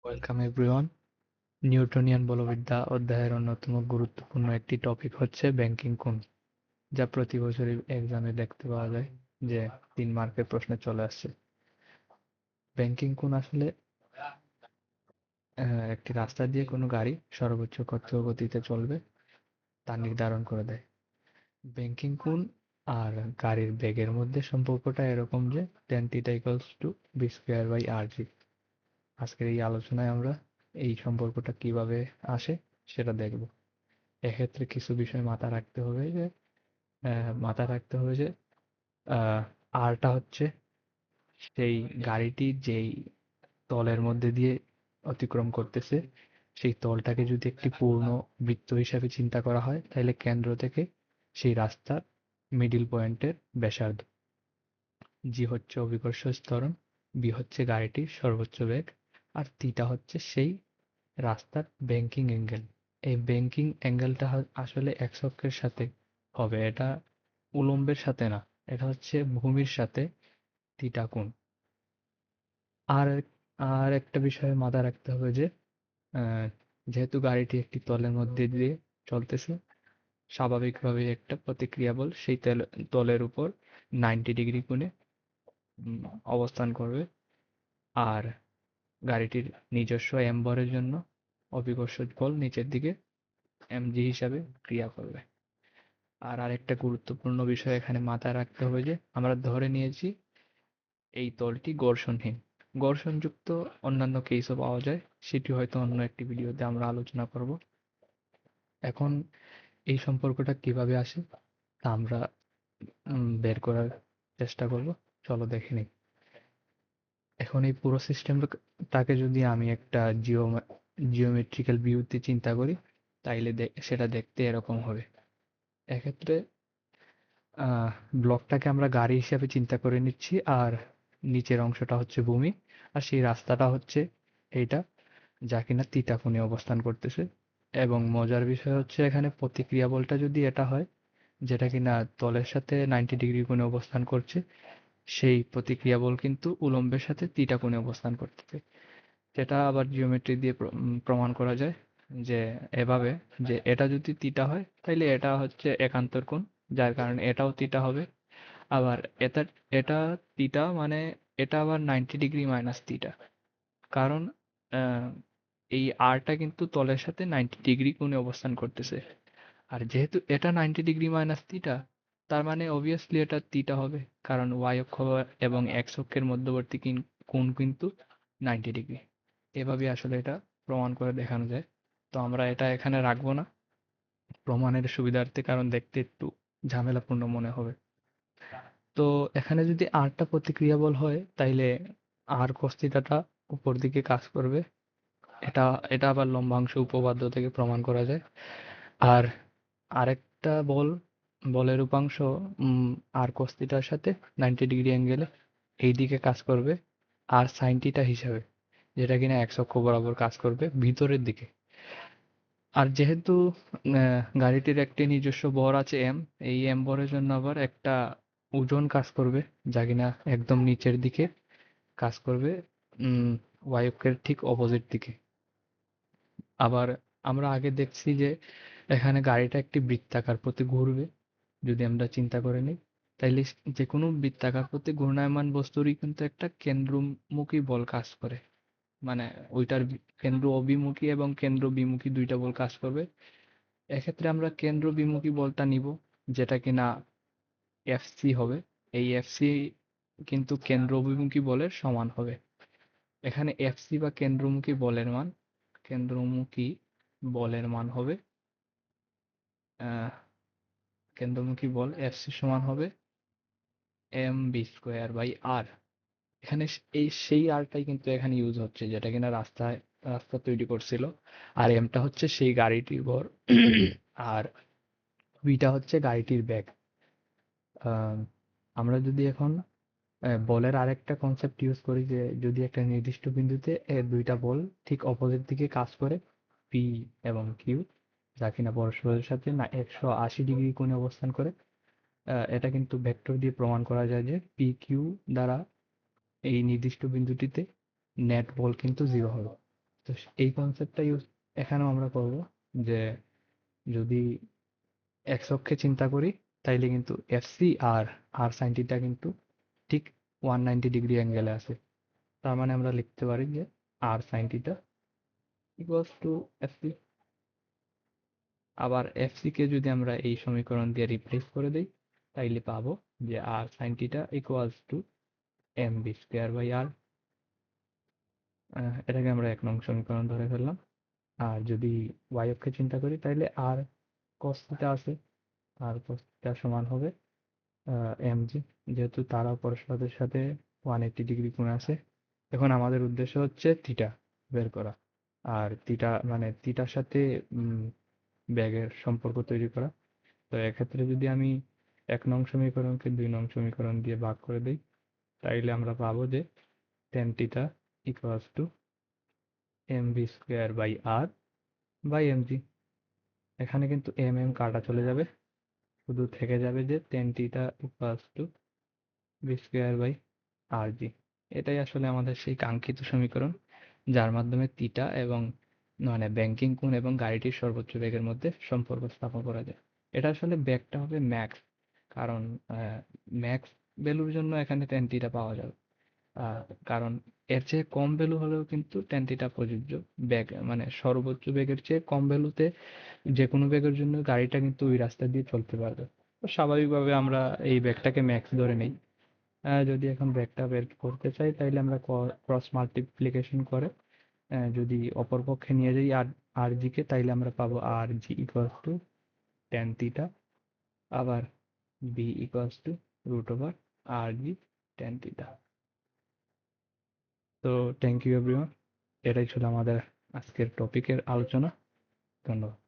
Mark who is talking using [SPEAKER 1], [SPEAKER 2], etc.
[SPEAKER 1] Welcome everyone. Newtonian বলবিদ্যা অধ্যায়ের অন্যতম গুরুত্বপূর্ণ একটি টপিক হচ্ছে ব্যাংকিং কোণ, যা প্রতি বছরই এক্সামে দেখতে পাওয়া যায় যে 3 মার্কের প্রশ্নে চলে আসছে। ব্যাংকিং কোণ আসলে একটি রাস্তা দিয়ে কোনো গাড়ি সর্বোচ্চ কত গতিতে চলবে তা নির্ধারণ করে দেয়। ব্যাংকিং কোণ আর গাড়ির বেগের মধ্যে সম্পর্কটা এরকম যে tan θ = b²/rg। আজকের এই আলোচনায় আমরা এই সম্পর্কটা কিভাবে আসে সেটা দেখব। এক্ষেত্রে কিছু বিষয় মাথায় রাখতে হবে যে আরটা হচ্ছে সেই গাড়িটি যেই তলের মধ্যে দিয়ে অতিক্রম করতেছে, সেই তলটাকে যদি একটি পূর্ণ বৃত্ত হিসাবে চিন্তা করা হয় তাহলে কেন্দ্র থেকে সেই রাস্তার মিডিল পয়েন্টের ব্যাসার্ধ। জি হচ্ছে অভিকর্ষ ত্বরণ, বি হচ্ছে গাড়িটির সর্বোচ্চ বেগ, আর থিটা হচ্ছে সেই রাস্তার ব্যাংকিং অ্যাঙ্গেল। এই ব্যাংকিং অ্যাঙ্গেলটা আসলে এক্স অক্ষের সাথে হবে, এটা উলম্বের সাথে না, এটা হচ্ছে ভূমির সাথে থিটা কোণ। আর আর একটা বিষয় মাথায় রাখতে হবে যে আহ, যেহেতু গাড়িটি একটি তলের মধ্যে দিয়ে চলতেছে, স্বাভাবিকভাবে একটা প্রতিক্রিয়া বল সেই তলের উপর 90 ডিগ্রি কোণে উম, অবস্থান করবে। আর গাড়িটির নিজস্ব এম্বরের জন্য অভিকর্ষ বল নিচের দিকে এমজি হিসাবে ক্রিয়া করবে। আর আরেকটা গুরুত্বপূর্ণ বিষয় এখানে মাথায় রাখতে হবে যে আমরা ধরে নিয়েছি এই তলটি ঘর্ষণহীন। ঘর্ষণযুক্ত অন্যান্য কেসও পাওয়া যায়, সেটি হয়তো অন্য একটি ভিডিওতে আমরা আলোচনা করব। এখন এই সম্পর্কটা কিভাবে আসে তা আমরা বের করার চেষ্টা করব। চলো দেখে নিই। এখন এই পুরো সিস্টেমটাকে যদি আমি একটা জিওমেট্রিক্যাল ভিউতে চিন্তা করি তাইলে সেটা দেখতে এরকম হবে। এক্ষেত্রে আহ ব্লকটাকে আমরা গাড়ি হিসাবে চিন্তা করে নিচ্ছি, আর নিচের অংশটা হচ্ছে ভূমি, আর সেই রাস্তাটা হচ্ছে এইটা, যা কিনা থিটা কোণে অবস্থান করতেছে। এবং মজার বিষয় হচ্ছে এখানে প্রতিক্রিয়া বলটা যদি এটা হয়, যেটা কিনা তলের সাথে 90 ডিগ্রি কোণে অবস্থান করছে, সেই প্রতিক্রিয়া বল কিন্তু উলম্বের সাথে থিটা কোণে অবস্থান করতেছে। যেটা আবার জিওমেট্রি দিয়ে প্রমাণ করা যায় যে এভাবে, যে এটা যদি থিটা হয় তাহলে এটা হচ্ছে একান্তর কোণ, যার কারণে এটাও থিটা হবে। আবার এটা এটা থিটা মানে এটা আবার 90 ডিগ্রি মাইনাস থিটা, কারণ আহ, এই আরটা কিন্তু তলের সাথে 90 ডিগ্রি কোণে অবস্থান করতেছে। আর যেহেতু এটা 90 ডিগ্রি মাইনাস থিটা, তার মানে অবভিয়াসলি এটা থিটা হবে, কারণ ওয়াই অক্ষ এবং এক্স অক্ষের মধ্যবর্তী কোণ কিন্তু 90 ডিগ্রি। এভাবে আসলে এটা প্রমাণ করে দেখানো যায়। তো আমরা এটা এখানে রাখবো না প্রমাণের সুবিধার্থে, কারণ দেখতে একটু ঝামেলাপূর্ণ মনে হবে। তো এখানে যদি আরটা প্রতিক্রিয়া বল হয় তাইলে আর cos থিটাটা উপর দিকে কাজ করবে। এটা এটা আবার লম্বাংশ উপপাদ্য থেকে প্রমাণ করা যায়। আর আরেকটা বলের উপাংশ আর cos থিটার সাথে 90 ডিগ্রি অ্যাঙ্গেলে এই দিকে কাজ করবে আর sin থিটা হিসাবে, যেটা কিনা এক্স অক্ষ বরাবর কাজ করবে ভিতরের দিকে। আর যেহেতু গাড়িটির একটি নিজস্ব ভর আছে এম, এই এম ভরের জন্য আবার একটা ওজন কাজ করবে, যা কিনা একদম নিচের দিকে কাজ করবে, ওয়াই অক্ষের ঠিক অপোজিট দিকে। আবার আমরা আগে দেখছি যে এখানে গাড়িটা একটি বৃত্তাকার পথে ঘুরবে। যদি আমরা চিন্তা করে নিই তাইলে যে কোনো বৃত্তাকার পথে ঘূর্ণায়মান বস্তুরই কিন্তু একটা কেন্দ্রমুখী বল কাজ করে, মানে ওইটার কেন্দ্র অভিমুখী এবং কেন্দ্র বিমুখী দুইটা বল কাজ করবে। এক্ষেত্রে আমরা কেন্দ্র বিমুখী বলটা নিব, যেটা কিনা এফসি হবে। এই এফসি কিন্তু কেন্দ্র অভিমুখী বলের সমান হবে। এখানে এফসি বা কেন্দ্রমুখী বলের মান হবে আহ, কেন্দ্রমুখী বল এফসি সমান হবে mv²/r। এখানে সেই আরটাই কিন্তু এখানে ইউজ হচ্ছে, যেটা কিনা রাস্তা তৈরি করছিল। আর এমটা হচ্ছে সেই গাড়িটির ভর, আর ভিটা হচ্ছে গাড়িটির বেগ। আমরা যদি এখন বলের আরেকটা কনসেপ্ট ইউজ করি, যে যদি একটা নির্দিষ্ট বিন্দুতে দুইটা বল ঠিক অপোজিট দিকে কাজ করে, পি এবং কিউ, যা কিনা পরস্পরের সাথে না 180 ডিগ্রি কোণে অবস্থান করে, এটা কিন্তু ভেক্টর দিয়ে প্রমাণ করা যায় যে পি কিউ দ্বারা এই নির্দিষ্ট বিন্দুটিতে নেট বল কিন্তু 0 হবে। তো এই কনসেপ্টটা ইউজ এখানেও আমরা করব যে যদি এক্স অক্ষে চিন্তা করি তাইলে কিন্তু এফসি আর আর সাইন থিটা কিন্তু ঠিক 190 ডিগ্রি অ্যাঙ্গেলে আছে। তার মানে আমরা লিখতে পারি যে R sine theta equals to FC. আবার এফসি কে যদি আমরা এই সমীকরণ দিয়ে রিপ্লেস করে দিই তাইলে পাবো যে R sine theta equals to M B square by R. এটাকে আমরা 1 নং সমীকরণ ধরে ফেললাম। আর যদি ওয়াই অক্ষে চিন্তা করি তাইলে আর কস থিটা আছে, আর কস থিটা সমান হবে এম জি, যেহেতু তারা পরস্পরের সাথে 180 ডিগ্রি কোণে আছে। এখন আমাদের উদ্দেশ্য হচ্ছে থিটা বের করা, আর থিটা মানে থিটার সাথে ব্যাগের সম্পর্ক তৈরি করা। তো এক্ষেত্রে যদি আমি 1 নং সমীকরণকে 2 নং সমীকরণ দিয়ে ভাগ করে দিই তাইলে আমরা পাবো যে tan theta equals to M B square by r by m g. এখানে কিন্তু এম এম কাটা চলে যাবে, শুধু থেকে যাবে যে tan theta equals to B square by R G. এটাই আসলে আমাদের সেই কাঙ্ক্ষিত সমীকরণ যার মাধ্যমে থিটা এবং মানে ব্যাংকিং কোণ এবং গাড়িটির সর্বোচ্চ বেগের মধ্যে সম্পর্ক স্থাপন করা যায়। এটা আসলে বেগটা হবে ম্যাক্স, কারণ ম্যাক্স ভ্যালুর জন্য এখানে টেন থিটা পাওয়া যাবে। আহ, কারণ এর চেয়ে কম ভ্যালু হলেও কিন্তু টেন থিটা প্রযোজ্য। বেগ মানে সর্বোচ্চ বেগের চেয়ে কম ভ্যালুতে যে কোনো বেগের জন্য গাড়িটা কিন্তু ওই রাস্তা দিয়ে চলতে পারবে। তো স্বাভাবিকভাবে আমরা এই বেগটাকে ম্যাক্স ধরে নিই। যদি এখন বেগটা বের করতে চাই তাইলে আমরা ক্রস মাল্টিপ্লিকেশন করে যদি অপর পক্ষে নিয়ে যাই আর আর জি কে, তাইলে আমরা পাবো r g equals to tan theta, আবার b equals to root over r g tan theta. তো থ্যাংক ইউ এভরিওয়ান, এটাই ছিল আমাদের আজকের টপিকের আলোচনা। ধন্যবাদ।